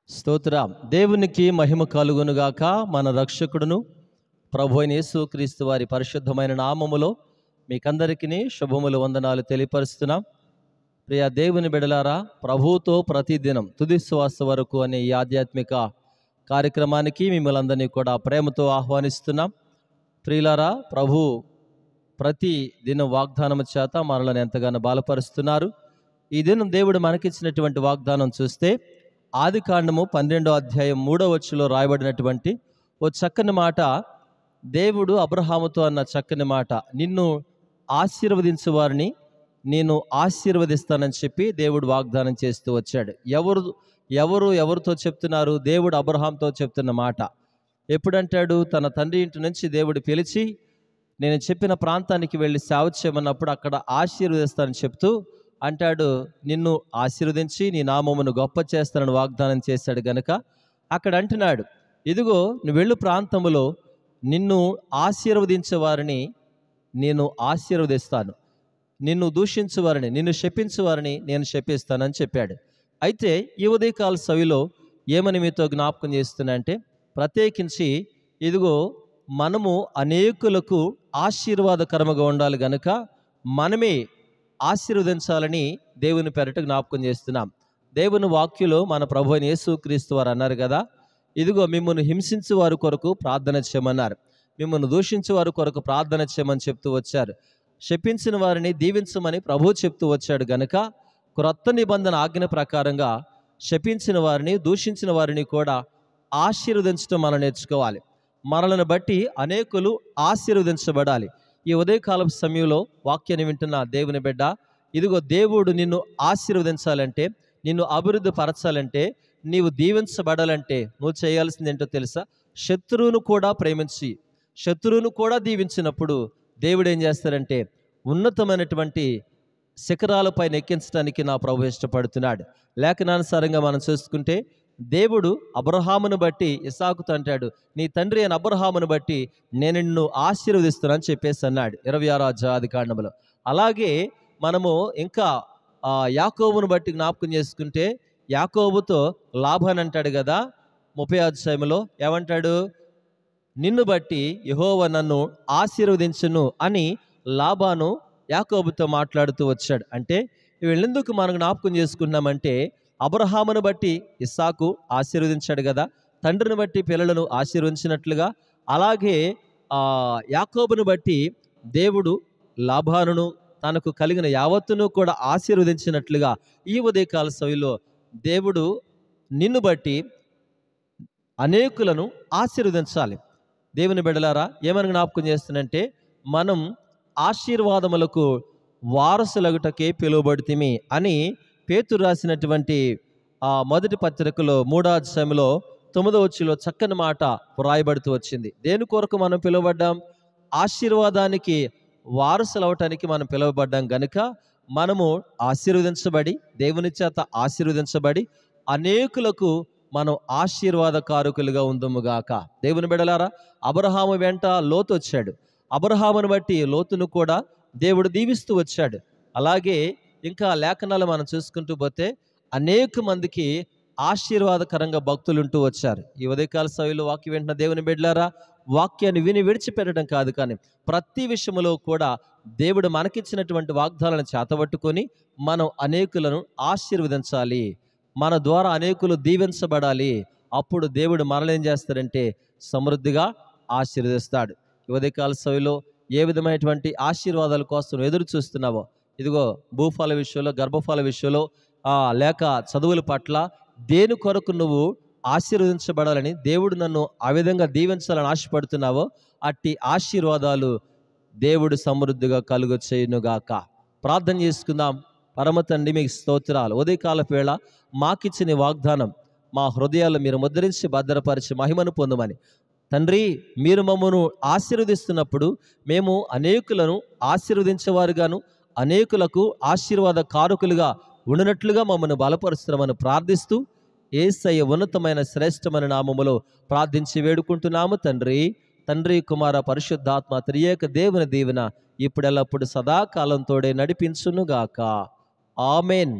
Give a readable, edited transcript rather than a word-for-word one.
స్తోత్రం. దేవునికి మహిమ కలుగునుగాక. మన రక్షకుడును ప్రభు అయిన యేసుక్రీస్తు వారి పరిశుద్ధమైన నామములో మీకందరికీ శుభములు వందనాలు తెలియపరుస్తున్నాం. ప్రియ దేవుని బిడలారా, ప్రభువుతో ప్రతిదినం తుది శ్వాస వరకు అనే ఈ ఆధ్యాత్మిక కార్యక్రమానికి మిమ్మల్ని అందరినీ కూడా ప్రేమతో ఆహ్వానిస్తున్నాం. ప్రియులారా, ప్రభు ప్రతి దినం వాగ్దానం చేత మనల్ని ఎంతగానో బలపరుస్తున్నారు. ఈ దినం దేవుడు మనకిచ్చినటువంటి వాగ్దానం చూస్తే ఆదికాండము 12వ అధ్యాయం 3వ వచనంలో రాయబడినటువంటి ఓ చక్కని మాట, దేవుడు అబ్రహాముతో అన్న చక్కని మాట, నిన్ను ఆశీర్వదించు వారిని నేను ఆశీర్వదిస్తానని చెప్పి దేవుడు వాగ్దానం చేస్తూ వచ్చాడు. ఎవరితో చెప్తున్నారు? దేవుడు అబ్రహాంతో చెప్తున్న మాట. ఎప్పుడంటాడు? తన తండ్రి ఇంటి నుంచి దేవుడు పిలిచి నేను చెప్పిన ప్రాంతానికి వెళ్ళి సేవ చేయమన్నప్పుడు అక్కడ ఆశీర్వదిస్తానని చెప్తూ అంటాడు, నిన్ను ఆశీర్వదించి నీ నామమును గొప్ప చేస్తానని వాగ్దానం చేశాడు గనుక అక్కడ అంటున్నాడు, ఇదిగో నువ్వు వెళ్ళు ప్రాంతములో నిన్ను ఆశీర్వదించే వారిని నేను ఆశీర్వదిస్తాను, నిన్ను దూషించు వారిని, నిన్ను శపించు వారిని నేను శపిస్తానని చెప్పాడు. అయితే ఈ ఉదయకాల సవిలో ఏమని మీతో జ్ఞాపకం చేస్తున్నా అంటే, ప్రత్యేకించి ఇదిగో మనము అనేకులకు ఆశీర్వాదకరముగా ఉండాలి గనుక మనమే ఆశీర్వదించాలని దేవుని పేరట జ్ఞాపకం చేస్తున్నాం. దేవుని వాక్యలో మన ప్రభు అయిన యేసుక్రీస్తు వారు అన్నారు కదా, ఇదిగో మిమ్మల్ని హింసించే వారి కొరకు ప్రార్థన చేయమన్నారు, మిమ్మల్ని దూషించే వారి కొరకు ప్రార్థన చేయమని చెప్తూ వచ్చారు, శపించిన వారిని దీవించమని ప్రభు చెప్తూ వచ్చాడు గనుక క్రొత్త నిబంధన ఆజ్ఞ ప్రకారంగా శపించిన వారిని దూషించిన వారిని కూడా ఆశీర్వదించడం మనం నేర్చుకోవాలి. మనలను బట్టి అనేకులు ఆశీర్వదించబడాలి. ఈ ఉదయకాలం సమయంలో వాక్యాన్ని వింటున్న దేవుని బిడ్డ, ఇదిగో దేవుడు నిన్ను ఆశీర్వదించాలంటే, నిన్ను అభివృద్ధి పరచాలంటే, నీవు దీవించబడాలంటే నువ్వు చేయాల్సింది ఏంటో తెలుసా? శత్రువును కూడా ప్రేమించి శత్రువును కూడా దీవించినప్పుడు దేవుడు ఏం చేస్తారంటే ఉన్నతమైనటువంటి శిఖరాలపై ఎక్కించడానికి నా ప్రభు ఇష్టపడుతున్నాడు. లేఖనానుసారంగా మనం చూసుకుంటే దేవుడు అబ్రహామును బట్టి ఇస్సాకుతో అంటాడు, నీ తండ్రి అయిన అబ్రహామును బట్టి నేను నిన్ను ఆశీర్వదిస్తున్నాను చెప్పేసి అన్నాడు 26వ ఆదికాండములో. అలాగే మనము ఇంకా యాకోబును బట్టి జ్ఞాపకం చేసుకుంటే యాకోబుతో లాభాన్ అంటాడు కదా 30వ అధ్యాయంలో. ఏమంటాడు? నిన్ను బట్టి యెహోవా నన్ను ఆశీర్వదించును అని లాబాను యాకోబుతో మాట్లాడుతూ వచ్చాడు. అంటే వీళ్ళెందుకు మనం జ్ఞాపకం చేసుకున్నామంటే, అబ్రహామును బట్టి ఇస్సాకు ఆశీర్వదించాడు కదా, తండ్రిని బట్టి పిల్లలను ఆశీర్వదించినట్లుగా, అలాగే యాకోబును బట్టి దేవుడు లాబానును తనకు కలిగిన యావత్తును కూడా ఆశీర్వదించినట్లుగా ఈ ఉదయకాల సమయంలో దేవుడు నిన్ను బట్టి అనేకులను ఆశీర్వదించాలి. దేవుని బిడ్డలారా, ఏమని జ్ఞాపకం చేస్తున్నంటే, మనం ఆశీర్వాదములకు వారసులగుటకే పిలువబడితిమి అని పేతురు రాసినటువంటి మొదటి పత్రికలో 3వ అధ్యాయంలో 9వ వచనంలో చక్కని మాట వ్రాయబడుతూ వచ్చింది. దేని కొరకు మనం పిలువబడ్డాం? ఆశీర్వాదానికి వారసులు అవటానికి మనం పిలువబడ్డాం గనుక మనము ఆశీర్వదించబడి, దేవుని చేత ఆశీర్వదించబడి అనేకులకు మనం ఆశీర్వాదకారకులుగా ఉందుముగాక. దేవుని బిడ్డలారా, అబ్రహాము వెంట లోతు వచ్చాడు. అబ్రహామును బట్టి లోతును కూడా దేవుడు దీవిస్తూ వచ్చాడు. అలాగే ఇంకా లేఖనాలు మనం చూసుకుంటూ పోతే అనేక మందికి ఆశీర్వాదకరంగా భక్తులు ఉంటూ వచ్చారు. ఈ ఉదయకాల సమయంలో వాక్యం వింటున్న దేవుని బిడ్డలారా, వాక్యాన్ని విని విడిచిపెట్టడం కాదు, కానీ ప్రతి విషయంలో కూడా దేవుడు మనకిచ్చినటువంటి వాగ్దానాలను చేతబట్టుకొని మనం అనేకులను ఆశీర్వదించాలి. మన ద్వారా అనేకులు దీవించబడాలి. అప్పుడు దేవుడు మనల్ని ఏం చేస్తాడంటే సమృద్ధిగా ఆశీర్వదిస్తాడు. ఈ ఉదయకాల సమయంలో ఏ విధమైనటువంటి ఆశీర్వాదాల కోసం ఎదురు చూస్తున్నావో, ఇదిగో భూఫల విషయంలో, గర్భఫల విషయంలో, లేక చదువుల పట్ల దేని కొరకు నువ్వు ఆశీర్వదించబడాలని, దేవుడు నన్ను ఆ విధంగా దీవించాలని ఆశపడుతున్నావో అట్టి ఆశీర్వాదాలు దేవుడు సమృద్ధిగా కలుగ చేయునుగాక. ప్రార్థన చేసుకుందాం. పరమ తండ్రి, మీకు స్తోత్రాలు. ఉదయకాలపు వేళ మాకిచ్చిన వాగ్దానం మా హృదయాల్లో మీరు ముద్రించి భద్రపరిచి మహిమను పొందమని తండ్రి, మీరు మమ్మను ఆశీర్వదిస్తున్నప్పుడు మేము అనేకులను ఆశీర్వదించేవారుగాను అనేకులకు ఆశీర్వాద కారకులుగా ఉండినట్లుగా మమ్మల్ని బలపరుస్తున్నామని ప్రార్థిస్తూ యేసయ్య ఉన్నతమైన శ్రేష్టమైన నామములో ప్రార్థించి వేడుకుంటున్నాము తండ్రి. తండ్రి, కుమార, పరిశుద్ధాత్మ త్రియేక దేవుని దీవెన ఇప్పుడెల్లప్పుడు సదాకాలం తోడే నడిపించునుగాక. ఆమెన్.